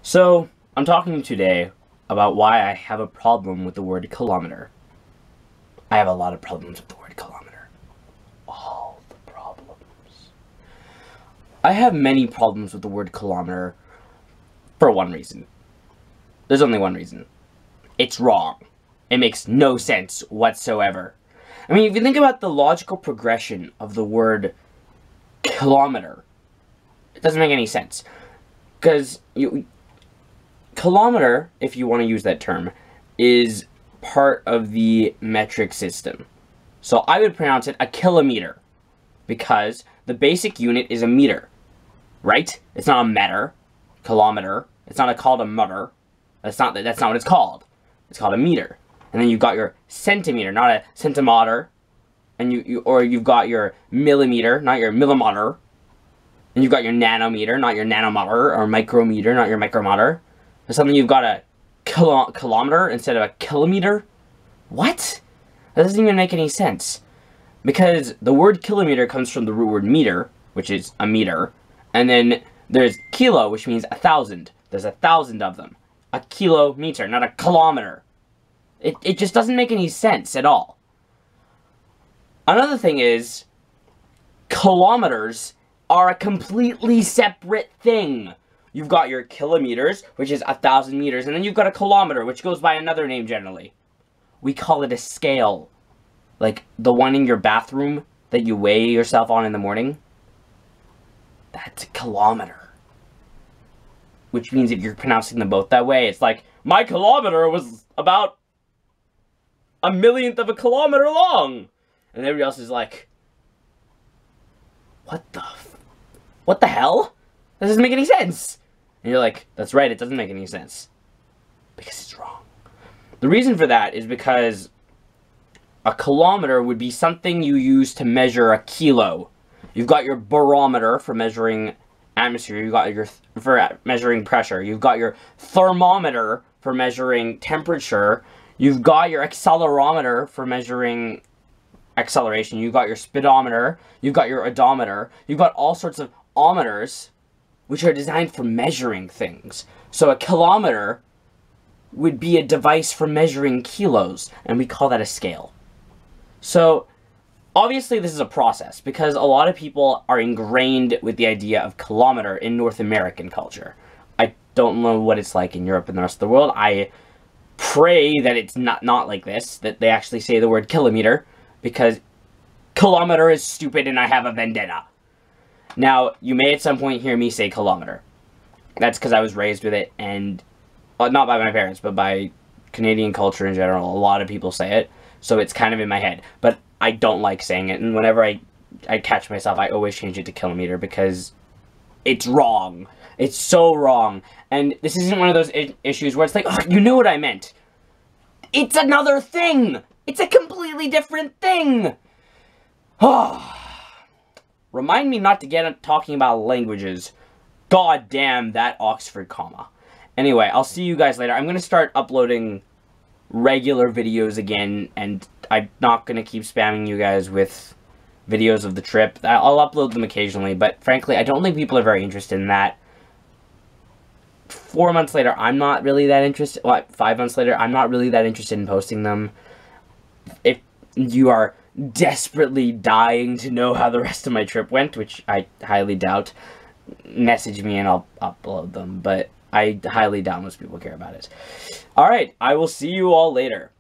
So, I'm talking today about why I have a problem with the word kilometer. I have a lot of problems with the word kilometer. All the problems. I have many problems with the word kilometer for one reason. There's only one reason. It's wrong. It makes no sense whatsoever. I mean, if you think about the logical progression of the word kilometer, it doesn't make any sense. Because kilometer, if you want to use that term, is part of the metric system. So I would pronounce it a kilometer, because the basic unit is a meter, right? It's not a meter, kilometer. It's not called a mutter. That's not what it's called. It's called a meter. And then you've got your centimeter, not a centimeter. And you've got your millimeter, not your millimeter. And you've got your nanometer, not your nanometer, or micrometer, not your micrometer. Or something you've got a kilometer instead of a kilometer. What? That doesn't even make any sense. Because the word kilometer comes from the root word meter, which is a meter. And then there's kilo, which means 1,000. There's 1,000 of them. A kilometer, not a kilometer. It just doesn't make any sense at all. Another thing is, kilometers are a completely separate thing. You've got your kilometers, which is 1,000 meters, and then you've got a kilometer, which goes by another name generally. We call it a scale. Like the one in your bathroom that you weigh yourself on in the morning. That's a kilometer. Which means if you're pronouncing them both that way, it's like, my kilometer was about 1/1,000,000th of a kilometer long. And everybody else is like, what the hell? That doesn't make any sense. And you're like, that's right, it doesn't make any sense. Because it's wrong. The reason for that is because a kilometer would be something you use to measure a kilo. You've got your barometer for measuring atmosphere. You've got your for measuring pressure. You've got your thermometer for measuring temperature. You've got your accelerometer for measuring acceleration. You've got your speedometer. You've got your odometer. You've got all sorts of ohmmeters, which are designed for measuring things. So a kilometer would be a device for measuring kilos, and we call that a scale. So obviously this is a process, because a lot of people are ingrained with the idea of kilometer in North American culture. I don't know what it's like in Europe and the rest of the world. I pray that it's not like this, that they actually say the word kilometer, because kilometer is stupid and I have a vendetta. Now, you may at some point hear me say kilometer. That's because I was raised with it, and not by my parents, but by Canadian culture in general. A lot of people say it, so it's kind of in my head. But I don't like saying it, and whenever I catch myself, I always change it to kilometer, because it's wrong. It's so wrong. And this isn't one of those issues where it's like, oh, you know what I meant. It's another thing. It's a completely different thing. Oh. Remind me not to get talking about languages. God damn that Oxford comma. Anyway, I'll see you guys later. I'm going to start uploading regular videos again, and I'm not going to keep spamming you guys with videos of the trip. I'll upload them occasionally, but frankly, I don't think people are very interested in that. 4 months later, I'm not really that interested. What, 5 months later, I'm not really that interested in posting them. If you are desperately dying to know how the rest of my trip went, which I highly doubt, message me and I'll upload them, but I highly doubt most people care about it. Alright, I will see you all later.